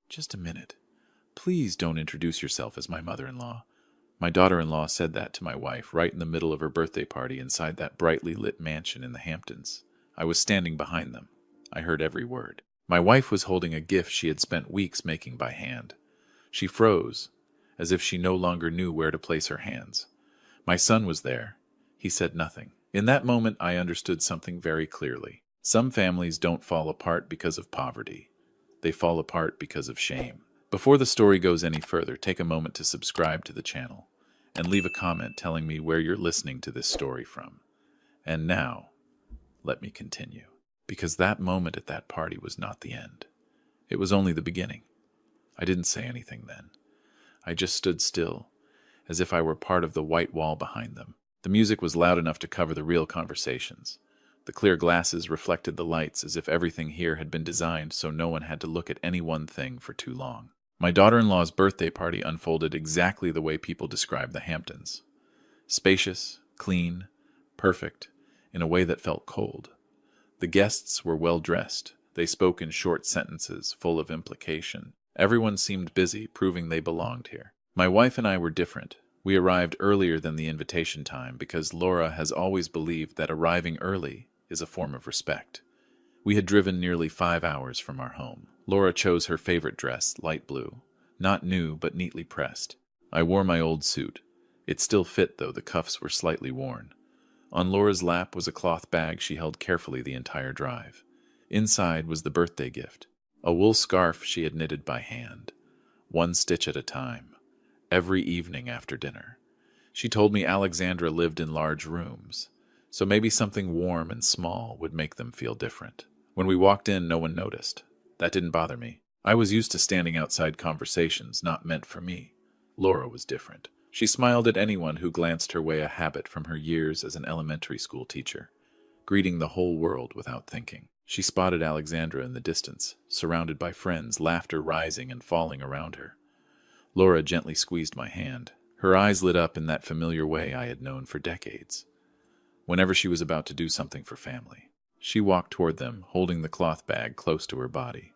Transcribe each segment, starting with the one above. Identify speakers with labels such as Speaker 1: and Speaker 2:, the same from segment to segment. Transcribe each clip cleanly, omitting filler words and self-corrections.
Speaker 1: Just a minute. Please don't introduce yourself as my mother-in-law. My daughter-in-law said that to my wife right in the middle of her birthday party inside that brightly lit mansion in the Hamptons. I was standing behind them. I heard every word. My wife was holding a gift she had spent weeks making by hand. She froze, as if she no longer knew where to place her hands. My son was there. He said nothing. In that moment, I understood something very clearly. Some families don't fall apart because of poverty. They fall apart because of shame. Before the story goes any further, take a moment to subscribe to the channel and leave a comment telling me where you're listening to this story from. And now, let me continue. Because that moment at that party was not the end. It was only the beginning. I didn't say anything then. I just stood still, as if I were part of the white wall behind them. The music was loud enough to cover the real conversations. The clear glasses reflected the lights as if everything here had been designed so no one had to look at any one thing for too long. My daughter-in-law's birthday party unfolded exactly the way people describe the Hamptons. Spacious, clean, perfect, in a way that felt cold. The guests were well-dressed. They spoke in short sentences, full of implication. Everyone seemed busy, proving they belonged here. My wife and I were different. We arrived earlier than the invitation time because Laura has always believed that arriving early is a form of respect. We had driven nearly 5 hours from our home. Laura chose her favorite dress, light blue. Not new, but neatly pressed. I wore my old suit. It still fit, though the cuffs were slightly worn. On Laura's lap was a cloth bag she held carefully the entire drive. Inside was the birthday gift, a wool scarf she had knitted by hand, one stitch at a time, every evening after dinner. She told me Alexandra lived in large rooms, so maybe something warm and small would make them feel different. When we walked in, no one noticed. That didn't bother me. I was used to standing outside conversations not meant for me. Laura was different. She smiled at anyone who glanced her way, a habit from her years as an elementary school teacher, greeting the whole world without thinking. She spotted Alexandra in the distance, surrounded by friends, laughter rising and falling around her. Laura gently squeezed my hand. Her eyes lit up in that familiar way I had known for decades. Whenever she was about to do something for family, she walked toward them, holding the cloth bag close to her body.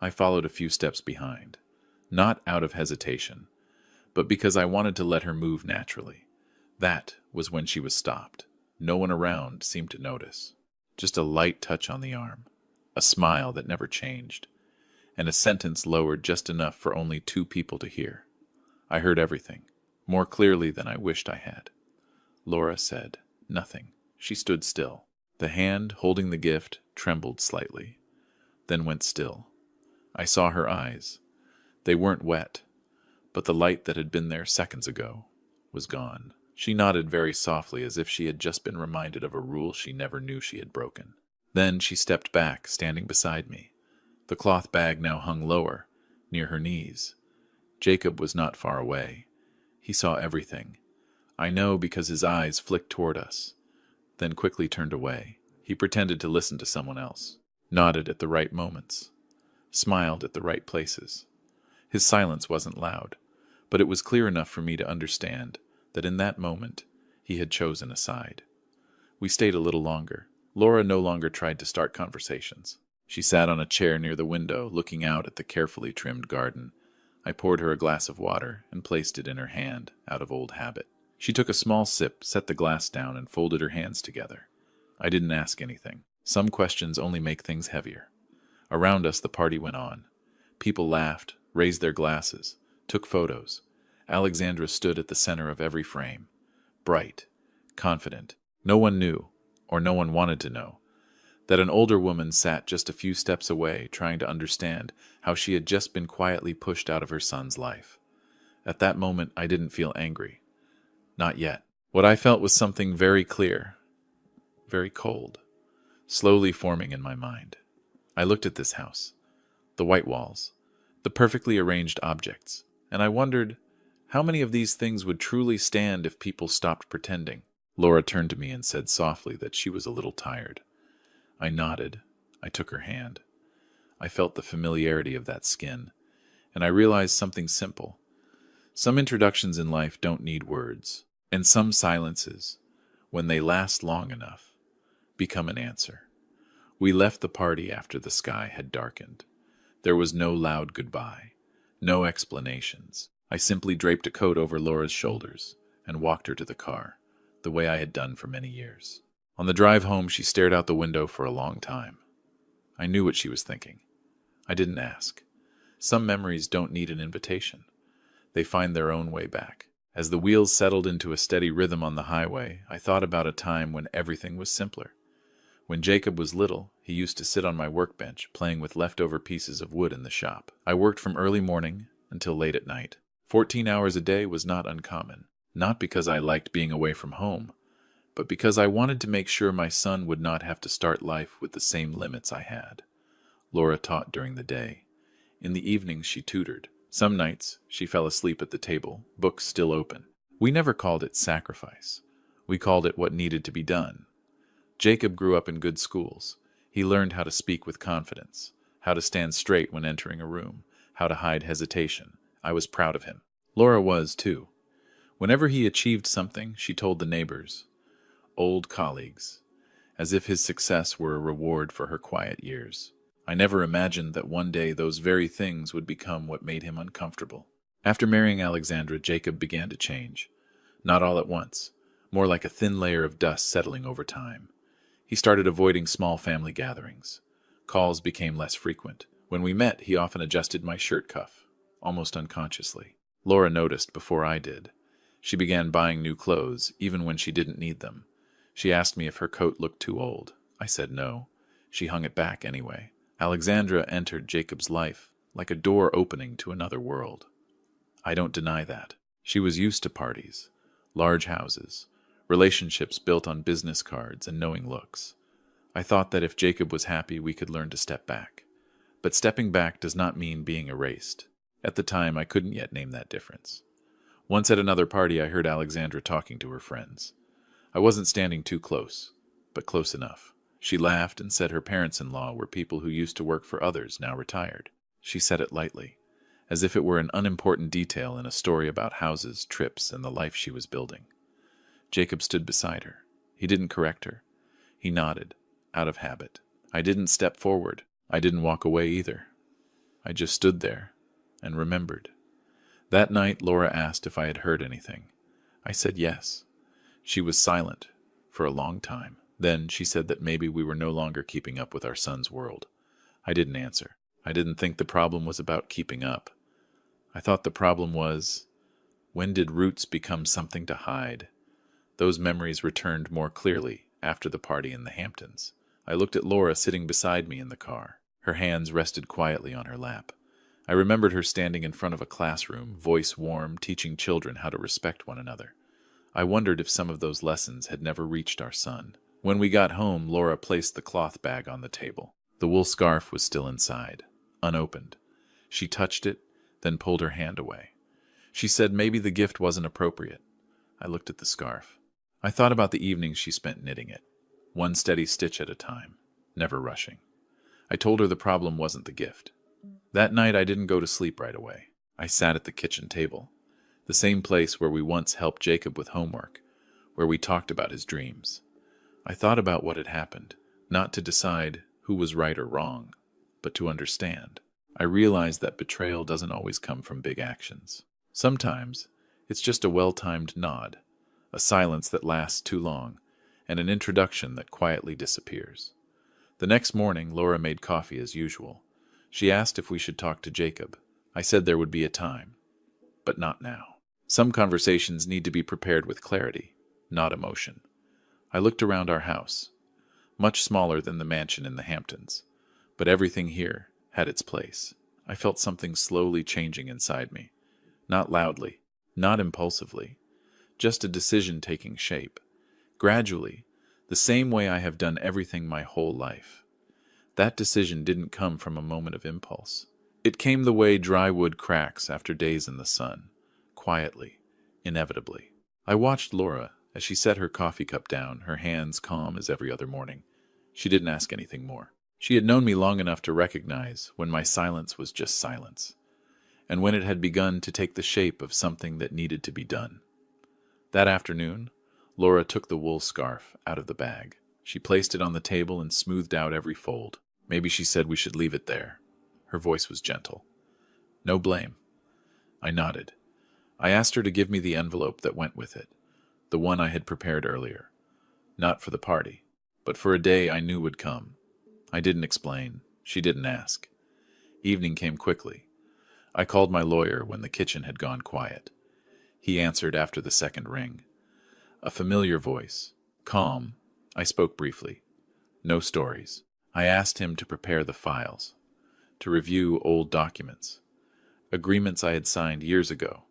Speaker 1: I followed a few steps behind, not out of hesitation, but because I wanted to let her move naturally. That was when she was stopped. No one around seemed to notice. Just a light touch on the arm, a smile that never changed, and a sentence lowered just enough for only 2 people to hear. I heard everything, more clearly than I wished I had. Laura said nothing. She stood still. The hand holding the gift trembled slightly, then went still. I saw her eyes. They weren't wet, but the light that had been there seconds ago was gone. She nodded very softly, as if she had just been reminded of a rule she never knew she had broken. Then she stepped back, standing beside me. The cloth bag now hung lower, near her knees. Jacob was not far away. He saw everything. I know because his eyes flicked toward us, then quickly turned away. He pretended to listen to someone else, nodded at the right moments, smiled at the right places. His silence wasn't loud, but it was clear enough for me to understand that in that moment he had chosen a side. We stayed a little longer. Laura no longer tried to start conversations. She sat on a chair near the window, looking out at the carefully trimmed garden. I poured her a glass of water and placed it in her hand, out of old habit. She took a small sip, set the glass down, and folded her hands together. I didn't ask anything. Some questions only make things heavier. Around us, the party went on. People laughed, raised their glasses, took photos. Alexandra stood at the center of every frame, bright, confident. No one knew, or no one wanted to know, that an older woman sat just a few steps away, trying to understand how she had just been quietly pushed out of her son's life. At that moment, I didn't feel angry. Not yet. What I felt was something very clear, very cold, slowly forming in my mind. I looked at this house, the white walls, the perfectly arranged objects, and I wondered how many of these things would truly stand if people stopped pretending. Laura turned to me and said softly that she was a little tired. I nodded. I took her hand. I felt the familiarity of that skin, and I realized something simple. Some introductions in life don't need words, and some silences, when they last long enough, become an answer. We left the party after the sky had darkened. There was no loud goodbye, no explanations. I simply draped a coat over Laura's shoulders and walked her to the car, the way I had done for many years. On the drive home, she stared out the window for a long time. I knew what she was thinking. I didn't ask. Some memories don't need an invitation. They find their own way back. As the wheels settled into a steady rhythm on the highway, I thought about a time when everything was simpler. When Jacob was little, he used to sit on my workbench, playing with leftover pieces of wood in the shop. I worked from early morning until late at night. 14 hours a day was not uncommon, not because I liked being away from home, but because I wanted to make sure my son would not have to start life with the same limits I had. Laura taught during the day. In the evenings, she tutored. Some nights, she fell asleep at the table, books still open. We never called it sacrifice. We called it what needed to be done. Jacob grew up in good schools. He learned how to speak with confidence, how to stand straight when entering a room, how to hide hesitation. I was proud of him. Laura was, too. Whenever he achieved something, she told the neighbors, old colleagues, as if his success were a reward for her quiet years. I never imagined that one day those very things would become what made him uncomfortable. After marrying Alexandra, Jacob began to change. Not all at once, more like a thin layer of dust settling over time. He started avoiding small family gatherings. Calls became less frequent. When we met, he often adjusted my shirt cuff, almost unconsciously. Laura noticed before I did. She began buying new clothes, even when she didn't need them. She asked me if her coat looked too old. I said no. She hung it back anyway. Alexandra entered Jacob's life like a door opening to another world. I don't deny that. She was used to parties, large houses, relationships built on business cards and knowing looks. I thought that if Jacob was happy, we could learn to step back. But stepping back does not mean being erased. At the time, I couldn't yet name that difference. Once at another party, I heard Alexandra talking to her friends. I wasn't standing too close, but close enough. She laughed and said her parents-in-law were people who used to work for others, now retired. She said it lightly, as if it were an unimportant detail in a story about houses, trips, and the life she was building. Jacob stood beside her. He didn't correct her. He nodded, out of habit. I didn't step forward. I didn't walk away either. I just stood there and remembered. That night, Laura asked if I had heard anything. I said yes. She was silent for a long time. Then she said that maybe we were no longer keeping up with our son's world. I didn't answer. I didn't think the problem was about keeping up. I thought the problem was, when did roots become something to hide? Those memories returned more clearly after the party in the Hamptons. I looked at Laura sitting beside me in the car. Her hands rested quietly on her lap. I remembered her standing in front of a classroom, voice warm, teaching children how to respect one another. I wondered if some of those lessons had never reached our son. When we got home, Laura placed the cloth bag on the table. The wool scarf was still inside, unopened. She touched it, then pulled her hand away. She said maybe the gift wasn't appropriate. I looked at the scarf. I thought about the evenings she spent knitting it, one steady stitch at a time, never rushing. I told her the problem wasn't the gift. That night I didn't go to sleep right away. I sat at the kitchen table, the same place where we once helped Jacob with homework, where we talked about his dreams. I thought about what had happened, not to decide who was right or wrong, but to understand. I realized that betrayal doesn't always come from big actions. Sometimes it's just a well-timed nod, a silence that lasts too long, and an introduction that quietly disappears. The next morning, Laura made coffee as usual. She asked if we should talk to Jacob. I said there would be a time, but not now. Some conversations need to be prepared with clarity, not emotion. I looked around our house, much smaller than the mansion in the Hamptons, but everything here had its place. I felt something slowly changing inside me, not loudly, not impulsively, just a decision taking shape. Gradually, the same way I have done everything my whole life. That decision didn't come from a moment of impulse. It came the way dry wood cracks after days in the sun, quietly, inevitably. I watched Laura as she set her coffee cup down, her hands calm as every other morning. She didn't ask anything more. She had known me long enough to recognize when my silence was just silence, and when it had begun to take the shape of something that needed to be done. That afternoon, Laura took the wool scarf out of the bag. She placed it on the table and smoothed out every fold. Maybe she said we should leave it there. Her voice was gentle. No blame. I nodded. I asked her to give me the envelope that went with it, the one I had prepared earlier. Not for the party, but for a day I knew would come. I didn't explain. She didn't ask. Evening came quickly. I called my lawyer when the kitchen had gone quiet. He answered after the second ring. A familiar voice. Calm. I spoke briefly. No stories. I asked him to prepare the files, to review old documents, agreements I had signed years ago,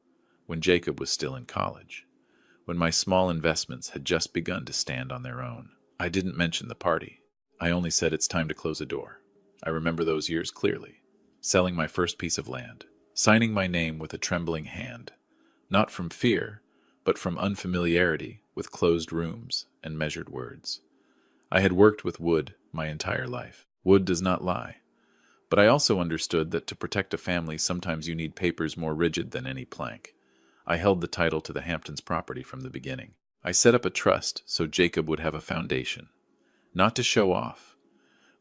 Speaker 1: when Jacob was still in college, when my small investments had just begun to stand on their own. I didn't mention the party. I only said it's time to close a door. I remember those years clearly. Selling my first piece of land, signing my name with a trembling hand, not from fear, but from unfamiliarity with closed rooms and measured words. I had worked with wood my entire life. Wood does not lie. But I also understood that to protect a family sometimes you need papers more rigid than any plank. I held the title to the Hamptons property from the beginning. I set up a trust so Jacob would have a foundation. Not to show off,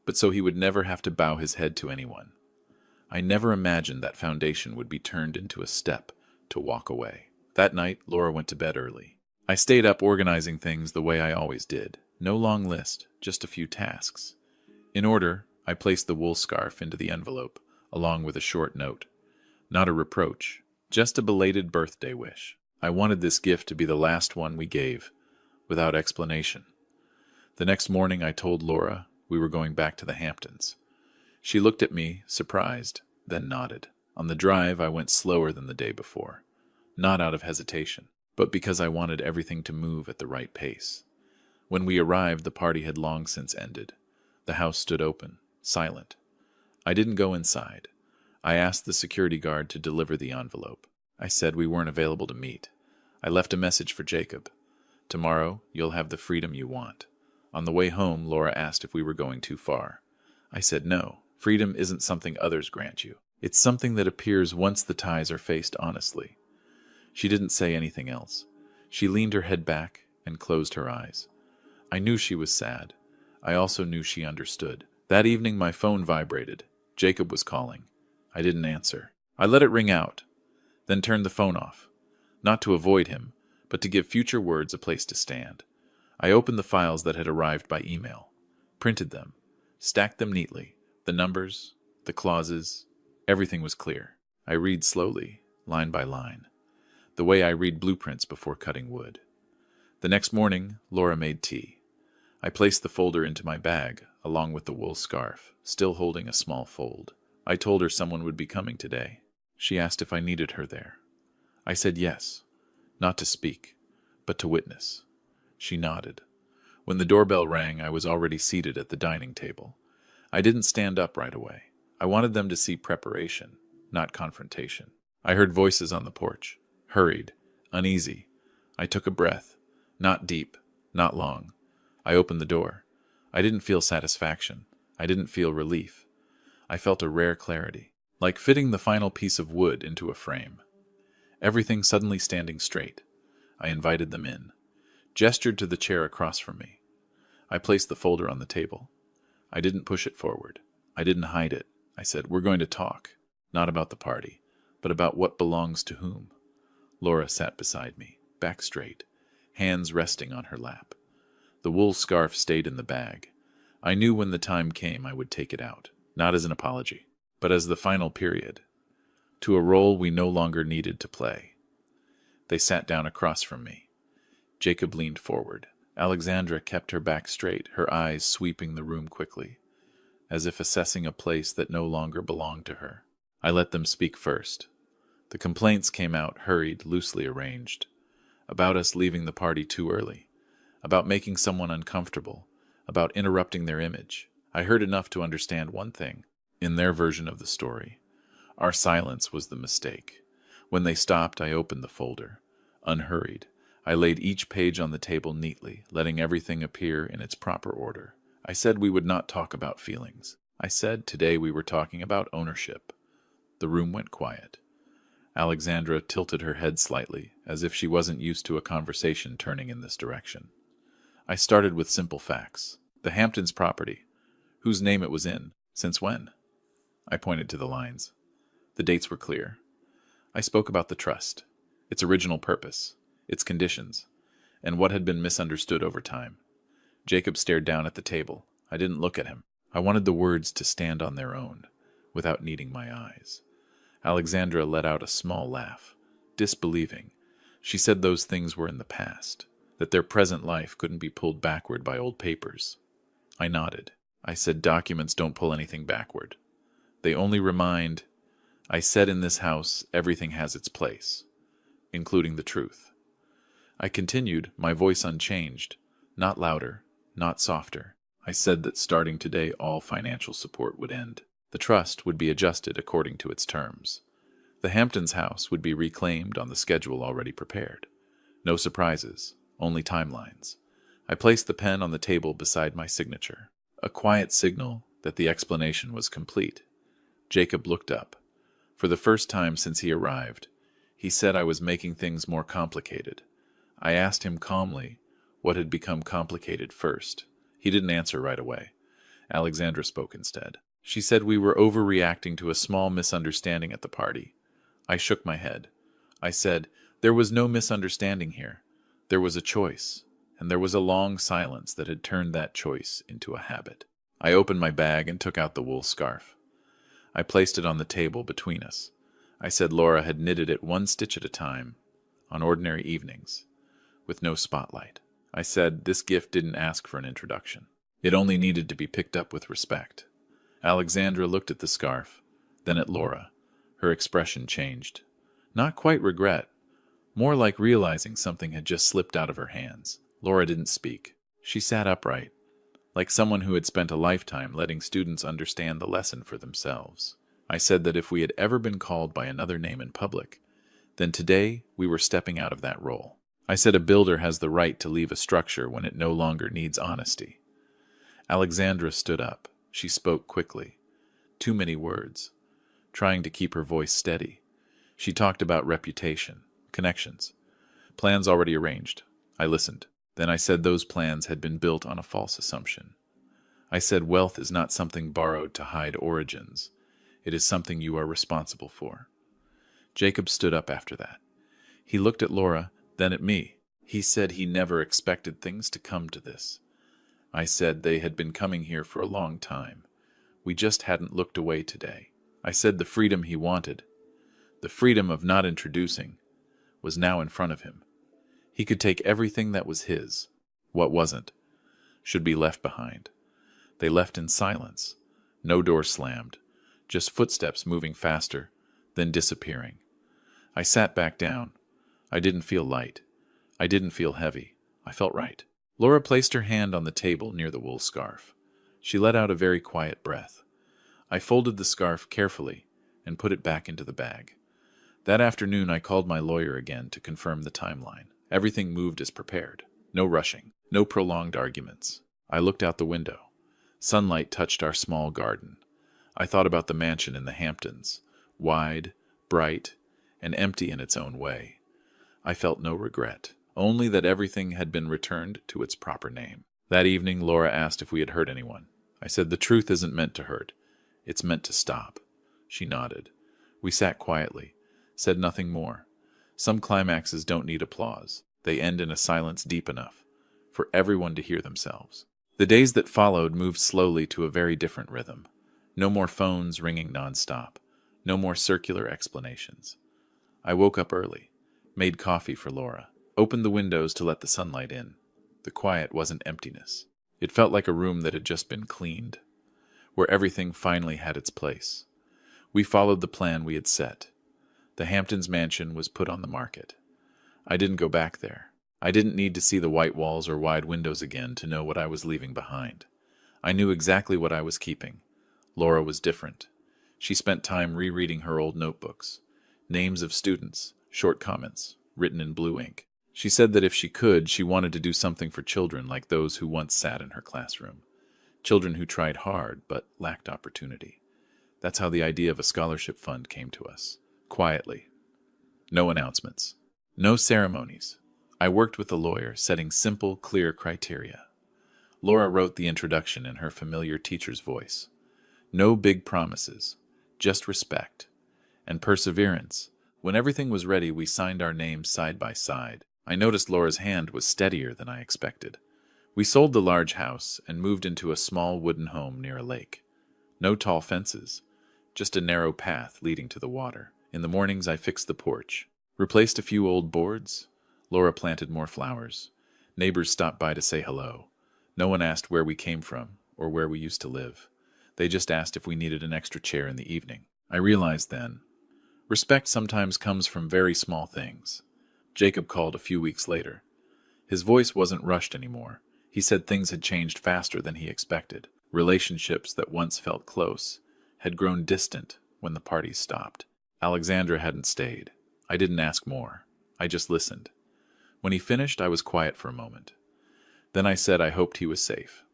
Speaker 1: but so he would never have to bow his head to anyone. I never imagined that foundation would be turned into a step to walk away. That night, Laura went to bed early. I stayed up organizing things the way I always did. No long list, just a few tasks. In order, I placed the wool scarf into the envelope, along with a short note. Not a reproach, just a belated birthday wish. I wanted this gift to be the last one we gave, without explanation. The next morning I told Laura we were going back to the Hamptons. She looked at me, surprised, then nodded. On the drive, I went slower than the day before. Not out of hesitation, but because I wanted everything to move at the right pace. When we arrived, the party had long since ended. The house stood open, silent. I didn't go inside. I asked the security guard to deliver the envelope. I said we weren't available to meet. I left a message for Jacob. Tomorrow, you'll have the freedom you want. On the way home, Laura asked if we were going too far. I said no. Freedom isn't something others grant you. It's something that appears once the ties are faced honestly. She didn't say anything else. She leaned her head back and closed her eyes. I knew she was sad. I also knew she understood. That evening my phone vibrated. Jacob was calling. I didn't answer. I let it ring out, then turned the phone off. Not to avoid him, but to give future words a place to stand. I opened the files that had arrived by email, printed them, stacked them neatly. The numbers, the clauses, everything was clear. I read slowly, line by line, the way I read blueprints before cutting wood. The next morning, Laura made tea. I placed the folder into my bag, along with the wool scarf, still holding a small fold. I told her someone would be coming today. She asked if I needed her there. I said yes, not to speak, but to witness. She nodded. When the doorbell rang, I was already seated at the dining table. I didn't stand up right away. I wanted them to see preparation, not confrontation. I heard voices on the porch, hurried, uneasy. I took a breath, not deep, not long. I opened the door. I didn't feel satisfaction. I didn't feel relief. I felt a rare clarity, like fitting the final piece of wood into a frame. Everything suddenly standing straight. I invited them in, gestured to the chair across from me. I placed the folder on the table. I didn't push it forward. I didn't hide it. I said, we're going to talk, not about the party, but about what belongs to whom. Laura sat beside me, back straight, hands resting on her lap. The wool scarf stayed in the bag. I knew when the time came I would take it out, not as an apology, but as the final period, to a role we no longer needed to play. They sat down across from me. Jacob leaned forward. Alexandra kept her back straight, her eyes sweeping the room quickly, as if assessing a place that no longer belonged to her. I let them speak first. The complaints came out hurried, loosely arranged, about us leaving the party too early, about making someone uncomfortable, about interrupting their image. I heard enough to understand one thing. In their version of the story, our silence was the mistake. When they stopped, I opened the folder. Unhurried, I laid each page on the table neatly, letting everything appear in its proper order. I said we would not talk about feelings. I said today we were talking about ownership. The room went quiet. Alexandra tilted her head slightly, as if she wasn't used to a conversation turning in this direction. I started with simple facts. The Hamptons property. Whose name it was in. Since when? I pointed to the lines. The dates were clear. I spoke about the trust, its original purpose, its conditions, and what had been misunderstood over time. Jacob stared down at the table. I didn't look at him. I wanted the words to stand on their own, without needing my eyes. Alexandra let out a small laugh, disbelieving. She said those things were in the past, that their present life couldn't be pulled backward by old papers. I nodded. I said documents don't pull anything backward. They only remind. I said in this house everything has its place, including the truth. I continued, my voice unchanged, not louder, not softer. I said that starting today all financial support would end. The trust would be adjusted according to its terms. The Hamptons house would be reclaimed on the schedule already prepared. No surprises, only timelines. I placed the pen on the table beside my signature, a quiet signal that the explanation was complete. Jacob looked up. For the first time since he arrived, he said I was making things more complicated. I asked him calmly what had become complicated first. He didn't answer right away. Alexandra spoke instead. She said we were overreacting to a small misunderstanding at the party. I shook my head. I said, there was no misunderstanding here. There was a choice, and there was a long silence that had turned that choice into a habit. I opened my bag and took out the wool scarf. I placed it on the table between us. I said Laura had knitted it one stitch at a time, on ordinary evenings, with no spotlight. I said this gift didn't ask for an introduction. It only needed to be picked up with respect. Alexandra looked at the scarf, then at Laura. Her expression changed. Not quite regret, more like realizing something had just slipped out of her hands. Laura didn't speak. She sat upright, like someone who had spent a lifetime letting students understand the lesson for themselves. I said that if we had ever been called by another name in public, then today we were stepping out of that role. I said a builder has the right to leave a structure when it no longer needs honesty. Alexandra stood up. She spoke quickly. Too many words. Trying to keep her voice steady. She talked about reputation, connections, plans already arranged. I listened. Then I said those plans had been built on a false assumption. I said wealth is not something borrowed to hide origins. It is something you are responsible for. Jacob stood up after that. He looked at Laura, then at me. He said he never expected things to come to this. I said they had been coming here for a long time. We just hadn't looked away today. I said the freedom he wanted, the freedom of not introducing, was now in front of him. He could take everything that was his. What wasn't should be left behind. They left in silence. No door slammed, just footsteps moving faster, then disappearing. I sat back down. I didn't feel light. I didn't feel heavy. I felt right. Laura placed her hand on the table near the wool scarf. She let out a very quiet breath. I folded the scarf carefully and put it back into the bag. That afternoon I called my lawyer again to confirm the timeline. Everything moved as prepared. No rushing. No prolonged arguments. I looked out the window. Sunlight touched our small garden. I thought about the mansion in the Hamptons. Wide, bright, and empty in its own way. I felt no regret, only that everything had been returned to its proper name. That evening Laura asked if we had hurt anyone. I said the truth isn't meant to hurt. It's meant to stop. She nodded. We sat quietly, said nothing more. Some climaxes don't need applause. They end in a silence deep enough for everyone to hear themselves. The days that followed moved slowly to a very different rhythm. No more phones ringing nonstop. No more circular explanations. I woke up early, made coffee for Laura, opened the windows to let the sunlight in. The quiet wasn't emptiness. It felt like a room that had just been cleaned, where everything finally had its place. We followed the plan we had set. The Hamptons mansion was put on the market. I didn't go back there. I didn't need to see the white walls or wide windows again to know what I was leaving behind. I knew exactly what I was keeping. Laura was different. She spent time rereading her old notebooks. Names of students, short comments, written in blue ink. She said that if she could, she wanted to do something for children like those who once sat in her classroom. Children who tried hard but lacked opportunity. That's how the idea of a scholarship fund came to us. Quietly. No announcements. No ceremonies. I worked with a lawyer, setting simple, clear criteria. Laura wrote the introduction in her familiar teacher's voice. No big promises. just respect. And perseverance. When everything was ready, we signed our names side by side. I noticed Laura's hand was steadier than I expected. We sold the large house and moved into a small wooden home near a lake. No tall fences, just a narrow path leading to the water. In the mornings, I fixed the porch, replaced a few old boards. Laura planted more flowers. Neighbors stopped by to say hello. No one asked where we came from or where we used to live. They just asked if we needed an extra chair in the evening. I realized then, respect sometimes comes from very small things. Jacob called a few weeks later. His voice wasn't rushed anymore. He said things had changed faster than he expected. Relationships that once felt close had grown distant when the parties stopped. Alexandra hadn't stayed. I didn't ask more. I just listened. When he finished, I was quiet for a moment. Then I said I hoped he was safe.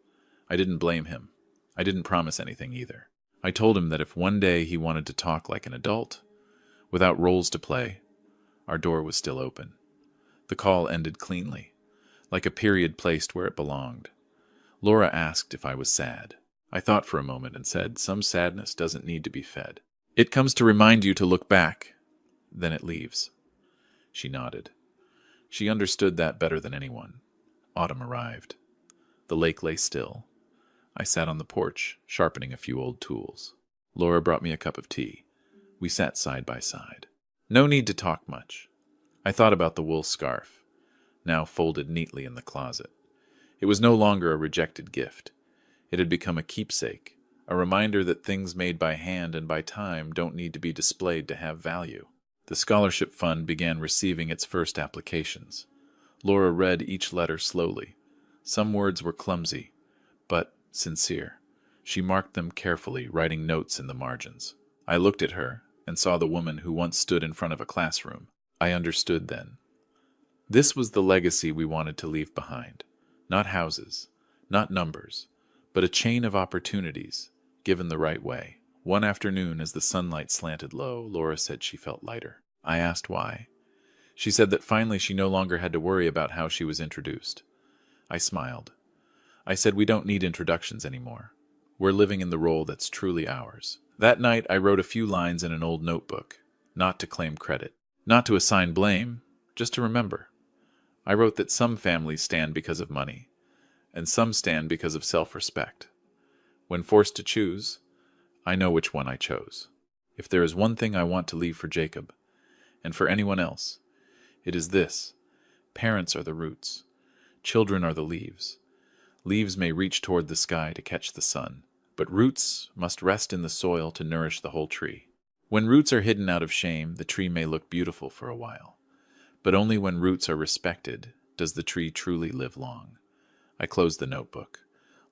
Speaker 1: I didn't blame him. I didn't promise anything either. I told him that if one day he wanted to talk like an adult, without roles to play, our door was still open. The call ended cleanly, like a period placed where it belonged. Laura asked if I was sad. I thought for a moment and said, some sadness doesn't need to be fed. It comes to remind you to look back, then it leaves. She nodded. She understood that better than anyone. Autumn arrived. The lake lay still. I sat on the porch, sharpening a few old tools. Laura brought me a cup of tea. We sat side by side. No need to talk much. I thought about the wool scarf, now folded neatly in the closet. It was no longer a rejected gift. It had become a keepsake, a reminder that things made by hand and by time don't need to be displayed to have value. The scholarship fund began receiving its first applications. Laura read each letter slowly. Some words were clumsy, but sincere. She marked them carefully, writing notes in the margins. I looked at her and saw the woman who once stood in front of a classroom. I understood then. This was the legacy we wanted to leave behind. Not houses, not numbers, but a chain of opportunities, given the right way. One afternoon, as the sunlight slanted low, Laura said she felt lighter. I asked why. She said that finally she no longer had to worry about how she was introduced. I smiled. I said we don't need introductions anymore. We're living in the role that's truly ours. That night I wrote a few lines in an old notebook, not to claim credit, not to assign blame, just to remember. I wrote that some families stand because of money, and some stand because of self-respect. When forced to choose, I know which one I chose. If there is one thing I want to leave for Jacob, and for anyone else, it is this. Parents are the roots. Children are the leaves. Leaves may reach toward the sky to catch the sun, but roots must rest in the soil to nourish the whole tree. When roots are hidden out of shame, the tree may look beautiful for a while, but only when roots are respected does the tree truly live long. I closed the notebook.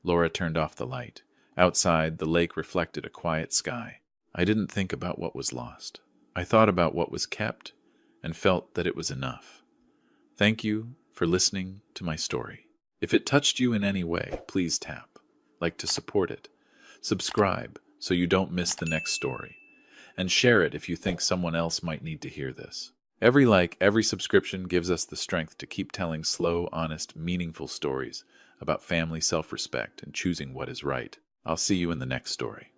Speaker 1: Laura turned off the light. Outside, the lake reflected a quiet sky. I didn't think about what was lost. I thought about what was kept and felt that it was enough. Thank you for listening to my story. If it touched you in any way, please tap, like to support it, subscribe so you don't miss the next story, and share it if you think someone else might need to hear this. Every like, every subscription gives us the strength to keep telling slow, honest, meaningful stories about family self-respect and choosing what is right. I'll see you in the next story.